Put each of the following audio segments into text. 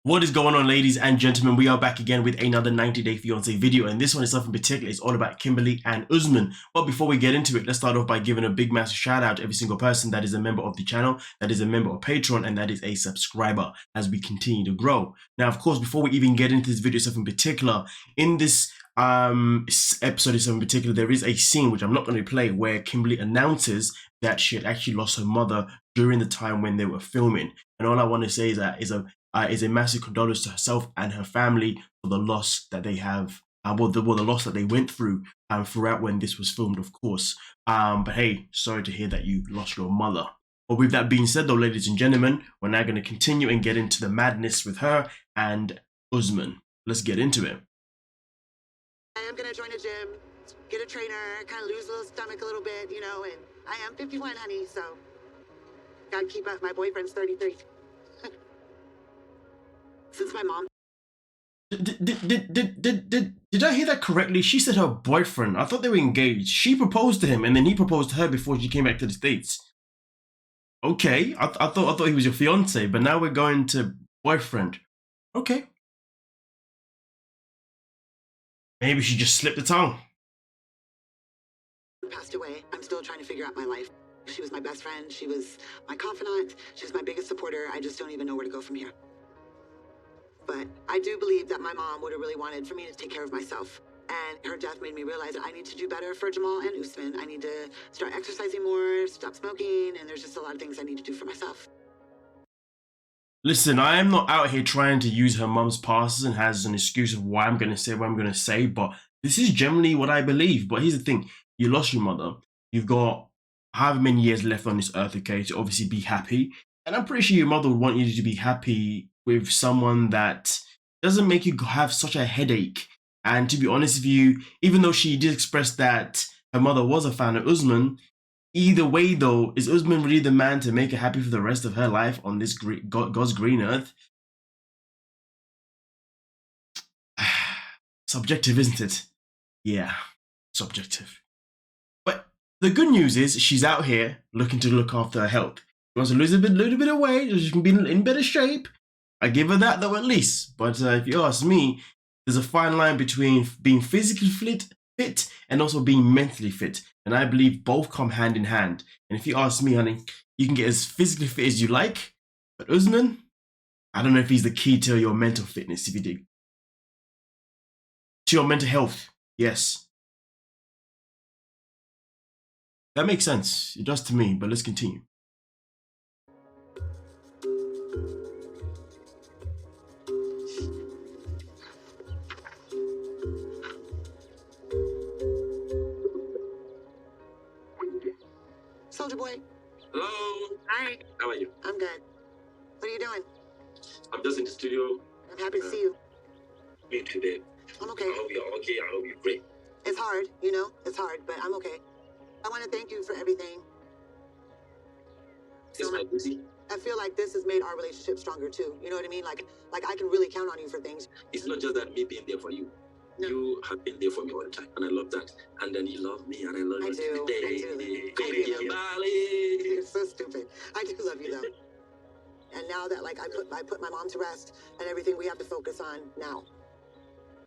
What is going on, ladies and gentlemen? We are back again with another 90-day fiance video, and this one is something particular. It's all about Kimberly and Usman. But before we get into it, let's start off by giving a big massive shout out to every single person that is a member of the channel, that is a member of Patreon, and that is a subscriber as we continue to grow. Now, of course, before we even get into this video, something particular in this episode is something particular. There is a scene which I'm not going to play where Kimberly announces that she had actually lost her mother during the time when they were filming, and all I want to say is that is a massive condolence to herself and her family for the loss that they have, the loss that they went through throughout when this was filmed, of course. But hey, sorry to hear that you lost your mother. But with that being said, though, ladies and gentlemen, we're now going to continue and get into the madness with her and Usman. Let's get into it. I am going to join a gym, get a trainer, kind of lose a little stomach a little bit, you know, and I am 51, honey, so got to keep up. My boyfriend's 33. Since my mom... Did I hear that correctly? She said her boyfriend. I thought they were engaged. She proposed to him and then he proposed to her before she came back to the States. Okay, I thought he was your fiance, but now we're going to boyfriend. Okay. Maybe she just slipped the tongue. Passed away. I'm still trying to figure out my life. She was my best friend. She was my confidant. She was my biggest supporter. I just don't even know where to go from here. But I do believe that my mom would have really wanted for me to take care of myself. And her death made me realize that I need to do better for Jamal and Usman. I need to start exercising more, stop smoking, and there's just a lot of things I need to do for myself. Listen, I am not out here trying to use her mum's past and has an excuse of why I'm going to say what I'm going to say, but this is generally what I believe. But here's the thing. You lost your mother. You've got however many years left on this earth, okay, to obviously be happy. And I'm pretty sure your mother would want you to be happy with someone that doesn't make you have such a headache. And to be honest with you, even though she did express that her mother was a fan of Usman, either way though, is Usman really the man to make her happy for the rest of her life on this God's green earth? Subjective, isn't it? Yeah, subjective. But the good news is she's out here looking to look after her health. She wants to lose a little bit of weight so she can be in better shape. I give her that though, at least. But if you ask me, there's a fine line between being physically fit and also being mentally fit. And I believe both come hand in hand. And if you ask me, honey, you can get as physically fit as you like. But Usman, I don't know if he's the key to your mental fitness, if you dig. To your mental health, yes. That makes sense. It does to me, but let's continue. Soldier boy. Hello. Hi. How are you? I'm good. What are you doing? I'm just in the studio. I'm happy to see you. Me too, babe. I'm okay. I hope you're okay. I hope you're great. It's hard, you know? It's hard, but I'm okay. I want to thank you for everything. Is my busy? I feel like this has made our relationship stronger too. You know what I mean? Like I can really count on you for things. It's not just that me being there for you. No. You have been there for me all the time, and I love that. And then you love me, and I love I you do. today. I Baby, do love you. Bali. You're so stupid. I do love you though. And now that like I put my mom to rest and everything, we have to focus on now.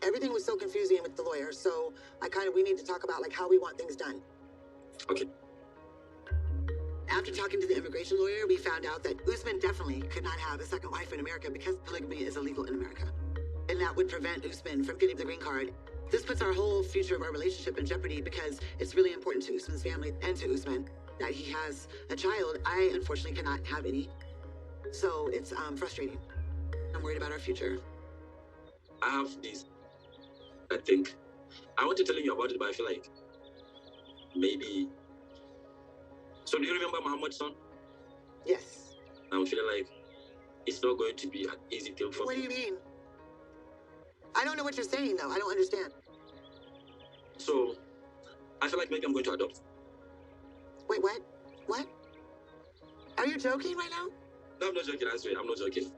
Everything was so confusing with the lawyer, so we need to talk about like how we want things done. Okay. After talking to the immigration lawyer, we found out that Usman definitely could not have a second wife in America because polygamy is illegal in America. And that would prevent Usman from getting the green card. This puts our whole future of our relationship in jeopardy because it's really important to Usman's family and to Usman that he has a child. I unfortunately cannot have any. So it's frustrating. I'm worried about our future. I have this. I think I want to tell you about it, but I feel like maybe. So do you remember Muhammad's son? Yes. I'm feeling like it's not going to be an easy thing for me. What do you mean? I don't know what you're saying though. I don't understand. So I feel like maybe I'm going to adopt. Wait, what? What? Are you joking right now? No, I'm not joking. I swear, I'm not joking.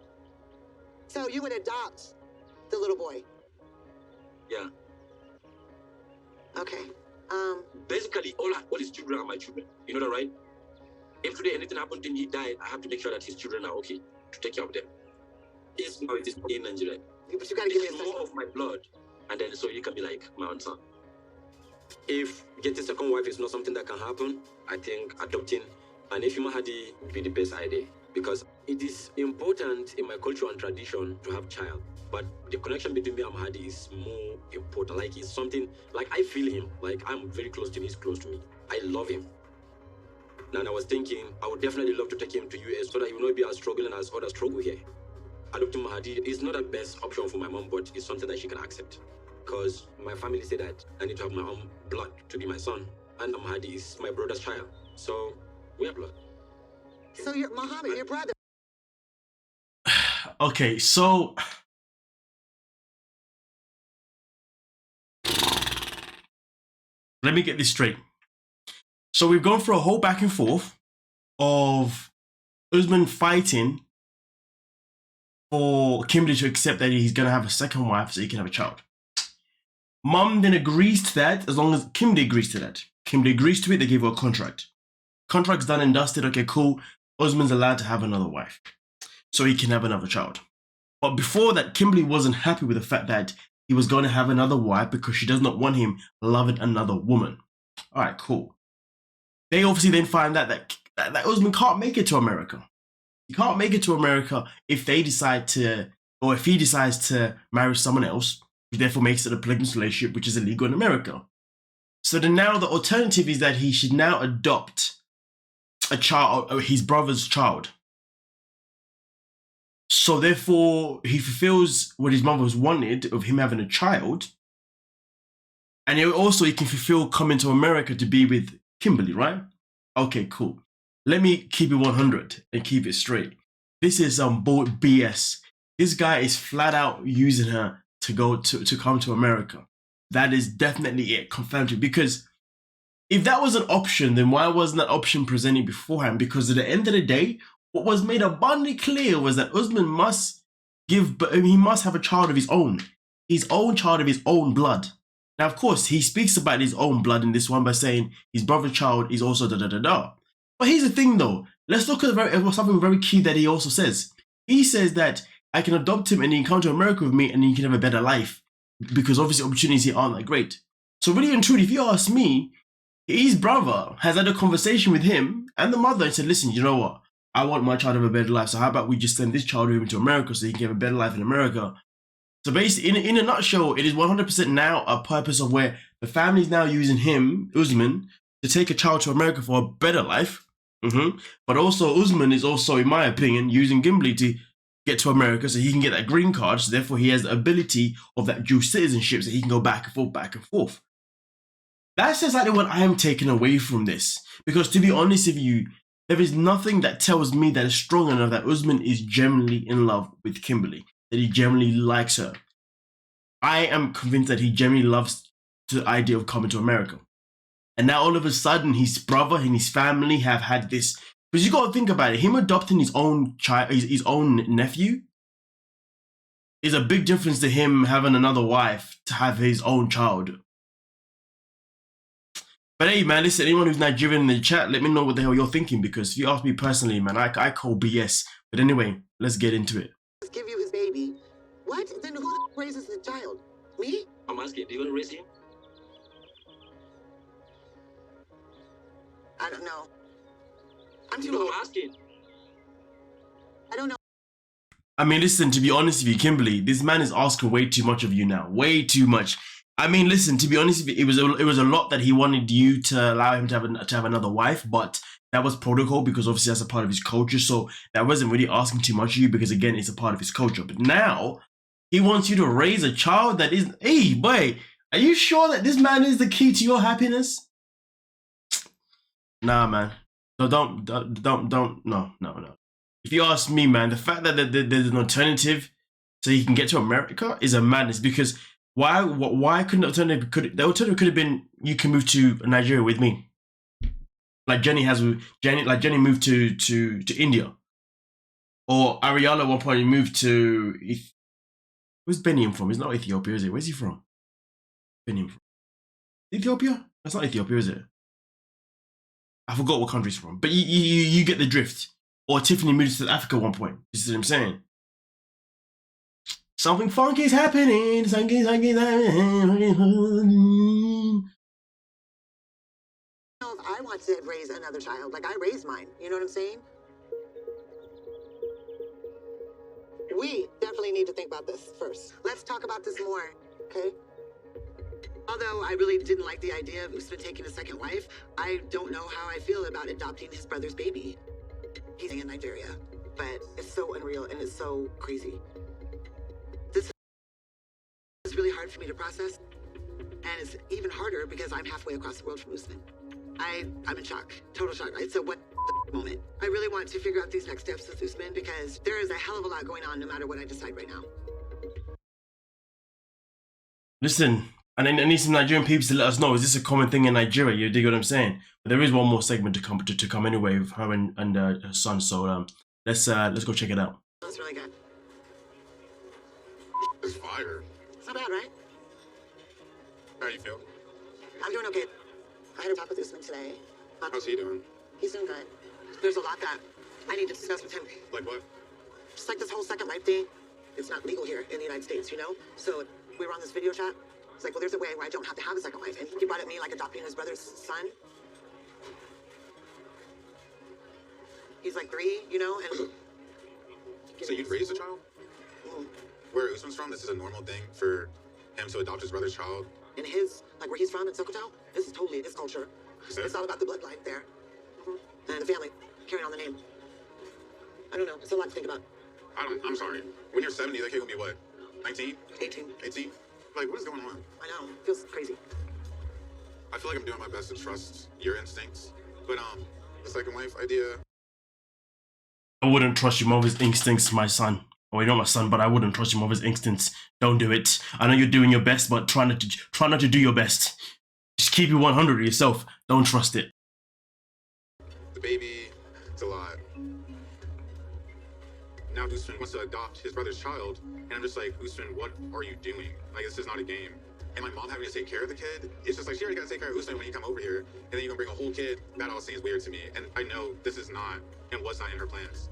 So you would adopt the little boy? Yeah. Okay. Basically, all his children are my children. You know that, right? If today anything happened to him, he died, I have to make sure that his children are okay to take care of them. It's no, it is in Nigeria. But you gotta give me a It's second. more of my blood, and then so you can be like my own son. If getting second wife is not something that can happen, I think adopting an Efima Hadi would be the best idea, because it is important in my culture and tradition to have child. But the connection between me and Mahadi is more important. Like, it's something, like, I feel him. Like, I'm very close to him. He's close to me. I love him. And I was thinking, I would definitely love to take him to US so that he will not be as struggling as others struggle here. Adopting Mahadi is not the best option for my mom, but it's something that she can accept. Because my family say that I need to have my own blood to be my son. And Mahadi is my brother's child. So, we are blood. So you're Muhammad, your brother. Okay, so let me get this straight. So we've gone through a whole back and forth of Usman fighting for Kimberly to accept that he's going to have a second wife so he can have a child. Mum then agrees to that as long as Kimberly agrees to that. Kimberly agrees to it, they give her a contract. Contract's done and dusted, okay, cool. Usman's allowed to have another wife so he can have another child. But before that, Kimberly wasn't happy with the fact that he was going to have another wife because she does not want him loving another woman. All right, cool. They obviously then find out that Usman can't make it to America. He can't make it to America if they decide to, or if he decides to marry someone else, which therefore makes it a polygamous relationship, which is illegal in America. So then now the alternative is that he should now adopt a child, his brother's child. So therefore, he fulfills what his mother was wanted of him having a child. And he can fulfill coming to America to be with Kimberly, right? Okay, cool. Let me keep it 100 and keep it straight. This is some BS. This guy is flat out using her to come to America. That is definitely it, confirmed. Because if that was an option, then why wasn't that option presented beforehand? Because at the end of the day, what was made abundantly clear was that Usman must have a child of his own child of his own blood. Now, of course, he speaks about his own blood in this one by saying his brother's child is also da-da-da-da. But here's the thing, though. Let's look at something very key that he also says. He says that I can adopt him and he can come to America with me and he can have a better life because obviously opportunities here aren't that great. So really and truly, if you ask me, his brother has had a conversation with him and the mother and said, listen, you know what? I want my child to have a better life. So how about we just send this child with him to America so he can have a better life in America? So basically, in a nutshell, it is 100% now a purpose of where the family is now using him, Usman, to take a child to America for a better life. But also, Usman is also, in my opinion, using Kimberly to get to America so he can get that green card. So therefore, he has the ability of that dual citizenship so he can go back and forth, back and forth. That's exactly what I am taking away from this. Because to be honest with you, there is nothing that tells me that is strong enough that Usman is genuinely in love with Kimberly, that he genuinely likes her. I am convinced that he genuinely loves the idea of coming to America. And now all of a sudden, his brother and his family have had this. Because you got to think about it, him adopting his own child, his own nephew, is a big difference to him having another wife to have his own child. But hey, man, listen, anyone who's Nigerian in the chat, let me know what the hell you're thinking. Because if you ask me personally, man, I call BS. But anyway, let's get into it. Let's give you his baby. What? Then who the raises the child? Me? I'm asking, do you want to raise him? I don't know. I'm You too know, old. I'm asking. I don't know. I mean, listen, to be honest with you, Kimberly, this man is asking way too much of you now. Way too much. I mean, listen, to be honest with you, it was a lot that he wanted you to allow him to have another wife, but that was protocol because obviously that's a part of his culture. So that wasn't really asking too much of you because, again, it's a part of his culture. But now he wants you to raise a child that is, hey, boy, are you sure that this man is the key to your happiness? Nah, man. No, no. If you ask me, man, the fact that there's an alternative so he can get to America is a madness. Because why couldn't the alternative could have been you can move to Nigeria with me, like Jenny moved to India, or Ariella at one point moved to where's Benin from? It's not Ethiopia, is it? Where's he from? Benin from Ethiopia? That's not Ethiopia, is it? I forgot what country he's from, but you get the drift. Or Tiffany moved to South Africa at one point. You see what I'm saying? Something funky is happening. Something's happening. If I want to raise another child, like I raised mine, you know what I'm saying? We definitely need to think about this first. Let's talk about this more, okay? Although I really didn't like the idea of Usman taking a second wife, I don't know how I feel about adopting his brother's baby. He's in Nigeria, but it's so unreal and it's so crazy. This is really hard for me to process, and it's even harder because I'm halfway across the world from Usman. I'm in shock, total shock. It's a what the moment. I really want to figure out these next steps with Usman because there is a hell of a lot going on no matter what I decide right now. Listen, and I need some Nigerian people to let us know, is this a common thing in Nigeria? You dig what I'm saying? But there is one more segment to come anyway with her and her son. So let's go check it out. That's really good. It's fire. It's not bad, right? How you feel? I'm doing okay. I had a talk with Usman today. How's he doing? He's doing good. There's a lot that I need to discuss with him. Like what? Just like this whole second life thing. It's not legal here in the United States, you know? So we were on this video chat. It's like, well, there's a way where I don't have to have a second wife. And he brought at me like adopting his brother's son. He's like 3, you know? And So you'd raise a child? Mhm. Where Usman's from, this is a normal thing for him to adopt his brother's child. in his, like where he's from in Sokoto, this is totally his culture. Is that- It's all about the bloodline there. And the family, carrying on the name. I don't know, it's a lot to think about. I'm sorry. When you're 70, that kid gonna be what? 19? 18, 18? Like, what is going on? I know, feels crazy. I feel like I'm doing my best to trust your instincts. But, the second wife idea, I wouldn't trust your mother's instincts, my son. Oh, you're not my son, but I wouldn't trust your mother's instincts. Don't do it. I know you're doing your best, but try not to do your best. Just keep it 100 with yourself. Don't trust it. the baby, it's a lot. Now Usman wants to adopt his brother's child, and I'm just like, Usman, what are you doing? Like, this is not a game. And my mom having to take care of the kid, it's just like, she already got to take care of Usman when you come over here, and then you're gonna bring a whole kid. That all seems weird to me, and I know this is not, and was not in her plans.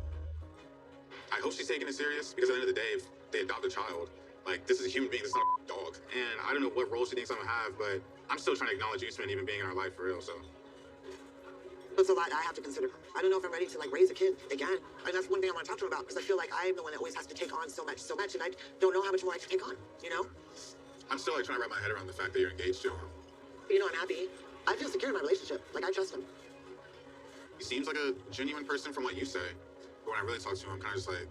I hope she's taking it serious, because at the end of the day, if they adopt a child, like, this is a human being, this is not a dog. And I don't know what role she thinks I'm gonna have, but I'm still trying to acknowledge Usman even being in our life for real, so. It's a lot I have to consider. I don't know if I'm ready to like raise a kid again. And that's one thing I want to talk to him about, because I feel like I'm the one that always has to take on so much, and I don't know how much more I can take on, you know? I'm still like trying to wrap my head around the fact that you're engaged to him. You know, I'm happy. I feel secure in my relationship. Like, I trust him. He seems like a genuine person from what you say, but when I really talk to him, I'm kind of just like,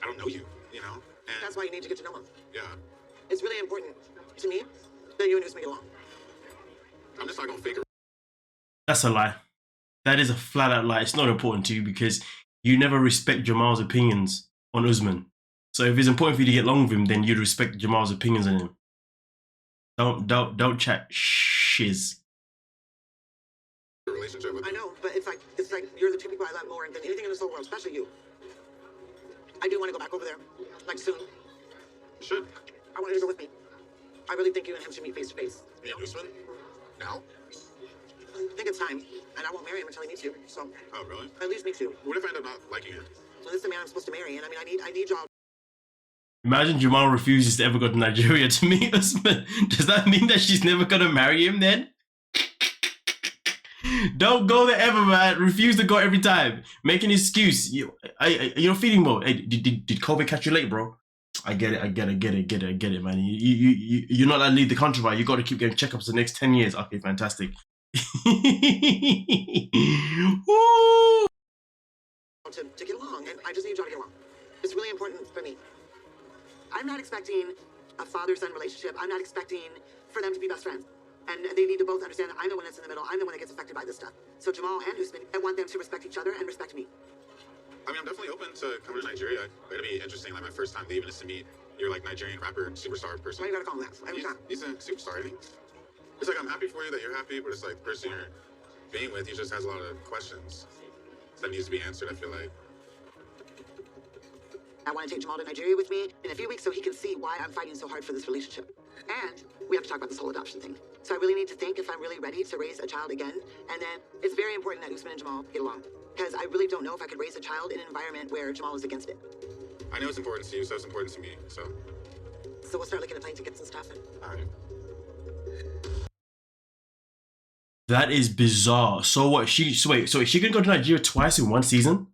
I don't know you, you know? And That's why you need to get to know him. yeah, It's really important to me that you and Usman get along. I'm just not gonna fake it. That's a lie. That is a flat out lie. It's not important to you because you never respect Jamal's opinions on Usman. So if it's important for you to get along with him, then you'd respect Jamal's opinions on him. Don't chat shiz. Relationship with I know, but it's like you're the two people I love more than anything in this whole world, especially you. I do want to go back over there, like soon. You should. I want you to go with me. I really think you and him should meet face to face. Me and Usman? Now? I think it's time, and I won't marry him until he meets you. So Oh, really? at least meet you. What if I end up not liking him? So this is the man I'm supposed to marry, and I mean, I need y'all. Imagine Jamal refuses to ever go to Nigeria to meet Usman. Does that mean that she's never gonna marry him then? Don't go there ever, man. Refuse to go every time. Make an excuse. You're feeding mode. Hey, did COVID catch you late, bro? I get it, man. You're not allowed to leave the country, right? You got to keep getting checkups the next 10 years. Okay, fantastic. Woo! To get along, and I just need y'all to get along. It's really important for me. I'm not expecting a father-son relationship. I'm not expecting for them to be best friends. And they need to both understand that I'm the one that's in the middle. I'm the one that gets affected by this stuff. So Jamal and Usman, I want them to respect each other and respect me. I mean, I'm definitely open to coming to Nigeria. It'd be interesting. Like, my first time leaving is to meet your, like, Nigerian rapper, superstar person. Why you gotta call him that every time? He's a superstar, isn't he? It's like, I'm happy for you that you're happy, but it's like, the person you're being with, he just has a lot of questions that needs to be answered, I feel like. I want to take Jamal to Nigeria with me in a few weeks so he can see why I'm fighting so hard for this relationship. And we have to talk about this whole adoption thing. So I really need to think if I'm really ready to raise a child again. And then it's very important that Usman and Jamal get along, because I really don't know if I could raise a child in an environment where Jamal is against it. I know it's important to you, so it's important to me, so. So we'll start looking at plane tickets and stuff. All right. That is bizarre. So what? So is she gonna go to Nigeria twice in one season?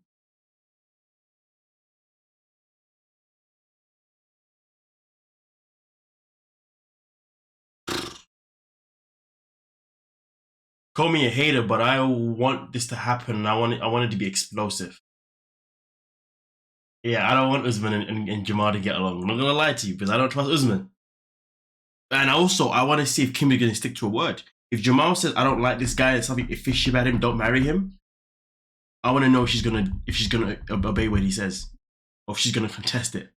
Call me a hater, but I want this to happen. I want it to be explosive. Yeah, I don't want Usman and Jamal to get along. I'm not gonna lie to you because I don't trust Usman. And also, I want to see if Kimberly's gonna stick to her word. If Jamal says I don't like this guy and something fishy about him, don't marry him. I want to know if she's gonna obey what he says, or if she's gonna contest it.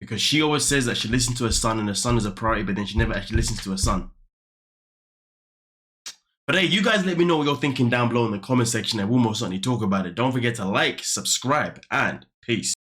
Because she always says that she listens to her son and her son is a priority, but then she never actually listens to her son. But hey, you guys let me know what you're thinking down below in the comment section and we'll most certainly talk about it. Don't forget to like, subscribe, and peace.